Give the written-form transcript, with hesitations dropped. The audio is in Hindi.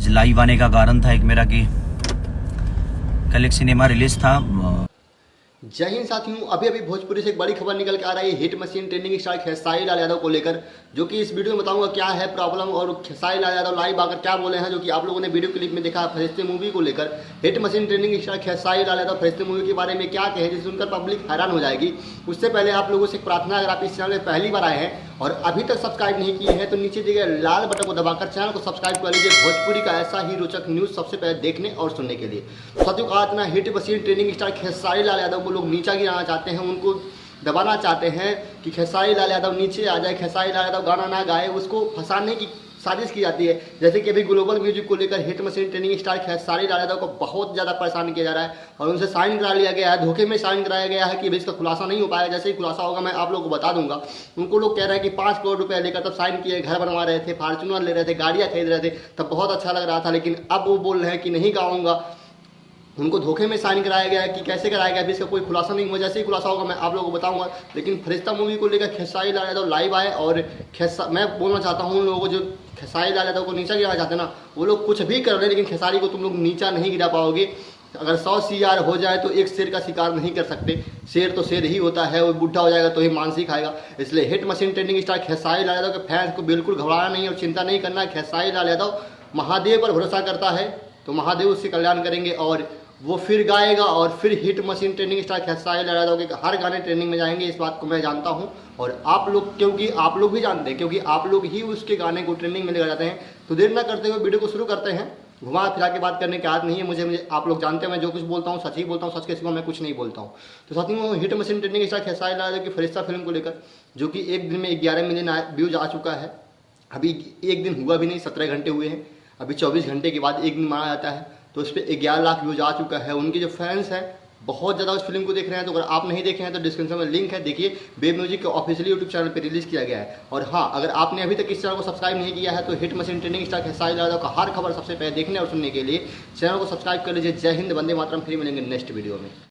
लाइव आने का कारण था एक मेरा कि कल एक सिनेमा रिलीज था। जय हिंद साथियों, अभी भोजपुरी से एक बड़ी खबर निकल के आ रही है hit machine trending star Khesari Lal Yadav को लेकर, जो कि इस वीडियो में बताऊंगा क्या है प्रॉब्लम और खेसारी लाल यादव लाइव आकर क्या बोले हैं, जो कि आप लोगों ने वीडियो क्लिप में देखा फरिश्ते मूवी को लेकर। Hit machine trending star Khesari Lal Yadav Farishte movie के बारे में क्या कहे जिससे सुनकर पब्लिक हैरान हो जाएगी। उससे पहले आप लोगों से एक प्रार्थना, अगर आप इस चैनल में पहली बार आए हैं और अभी तक सब्सक्राइब नहीं किए हैं तो नीचे दिए गए लाल बटन को दबाकर चैनल को सब्सक्राइब कर लीजिए भोजपुरी का ऐसा ही रोचक न्यूज़ सबसे पहले देखने और सुनने के लिए। साथियों, आज ना hit machine trending star Khesari Lal Yadav को लोग नीचा गिराना चाहते हैं, उनको दबाना चाहते हैं कि खेसारी लाल यादव नीचे आ जाए, खेसारी लाल यादव गाना ना गाए, उसको फंसाने की साजिश की जाती है। जैसे कि अभी ग्लोबल म्यूजिक को लेकर hit machine trending star Khesari Lal Yadav को बहुत ज़्यादा परेशान किया जा रहा है और उनसे साइन करा लिया गया है, धोखे में साइन कराया गया है कि अभी इसका खुलासा नहीं हो पाएगा। जैसे ही खुलासा होगा मैं आप लोगों को बता दूंगा। उनको लोग कह रहे हैं कि 5 करोड़ रुपए लेकर तब साइन किए, घर बनवा रहे थे, फॉर्च्यूनर ले रहे थे, गाड़ियाँ खरीद रहे थे, तब बहुत अच्छा लग रहा था, लेकिन अब वो बोल रहे हैं कि नहीं गाऊंगा। उनको धोखे में साइन कराया गया है कि कैसे कराया गया, अभी इसका कोई खुलासा नहीं हुआ। जैसे ही खुलासा होगा मैं आप लोगों को बताऊंगा। लेकिन फरिश्ता मूवी को लेकर खेसारी लाल यादव लाइव आए और मैं बोलना चाहता हूँ उन लोगों को जो खेसारी लाल यादव को नीचा गिराना चाहते हैं ना, वो लोग कुछ भी कर रहे हैं, लेकिन खेसारी को तुम लोग नीचा नहीं गिरा पाओगे। अगर 100 CR हो जाए तो एक शेर का शिकार नहीं कर सकते। शेर तो शेर ही होता है, वो बुढ़ा हो जाएगा तो ही मानसी खाएगा। इसलिए hit machine trending star Khesari Lal Yadav के फैंस को बिल्कुल घबराना नहीं और चिंता नहीं करना है। खेसारी लाल यादव महादेव पर भरोसा करता है तो महादेव उससे कल्याण करेंगे और वो फिर गाएगा और फिर hit machine trending star Khesari Lal Yadav के हर गाने ट्रेंडिंग में जाएंगे। इस बात को मैं जानता हूं और आप लोग, क्योंकि आप लोग भी जानते हैं, क्योंकि आप लोग ही उसके गाने को ट्रेंडिंग में ले जाते हैं। तो देर ना करते हुए वीडियो को शुरू करते हैं। घुमा फिरा के बात करने की आदत नहीं है मुझे आप लोग जानते हैं मैं जो कुछ बोलता हूँ सच ही बोलता हूँ, सच के सिवा मैं कुछ नहीं बोलता हूँ। तो साथियों, hit machine trending star Khesari Lal Yadav की फरिश्ता फिल्म को लेकर, जो कि एक दिन में 11 मिलियन व्यूज आ चुका है। अभी एक दिन हुआ भी नहीं, 17 घंटे हुए हैं। अभी 24 घंटे के बाद एक दिन माना जाता है, तो उस पर 11 लाख व्यूज आ चुका है। उनके जो फैंस हैं बहुत ज़्यादा उस फिल्म को देख रहे हैं। तो अगर आप नहीं देखे हैं तो डिस्क्रिप्शन में लिंक है, देखिए। वेब म्यूजिक के ऑफिशियली यूट्यूब चैनल पर रिलीज किया गया है। और हाँ, अगर आपने अभी तक इस चैनल को सब्सक्राइब नहीं किया है तो hit machine trending star Khesari Lal Yadav का हर खबर सबसे पहले देखने और सुनने के लिए चैनल को सब्सक्राइब कर लीजिए। जय हिंद, वंदे मातरम। फिर मिलेंगे नेक्स्ट वीडियो में।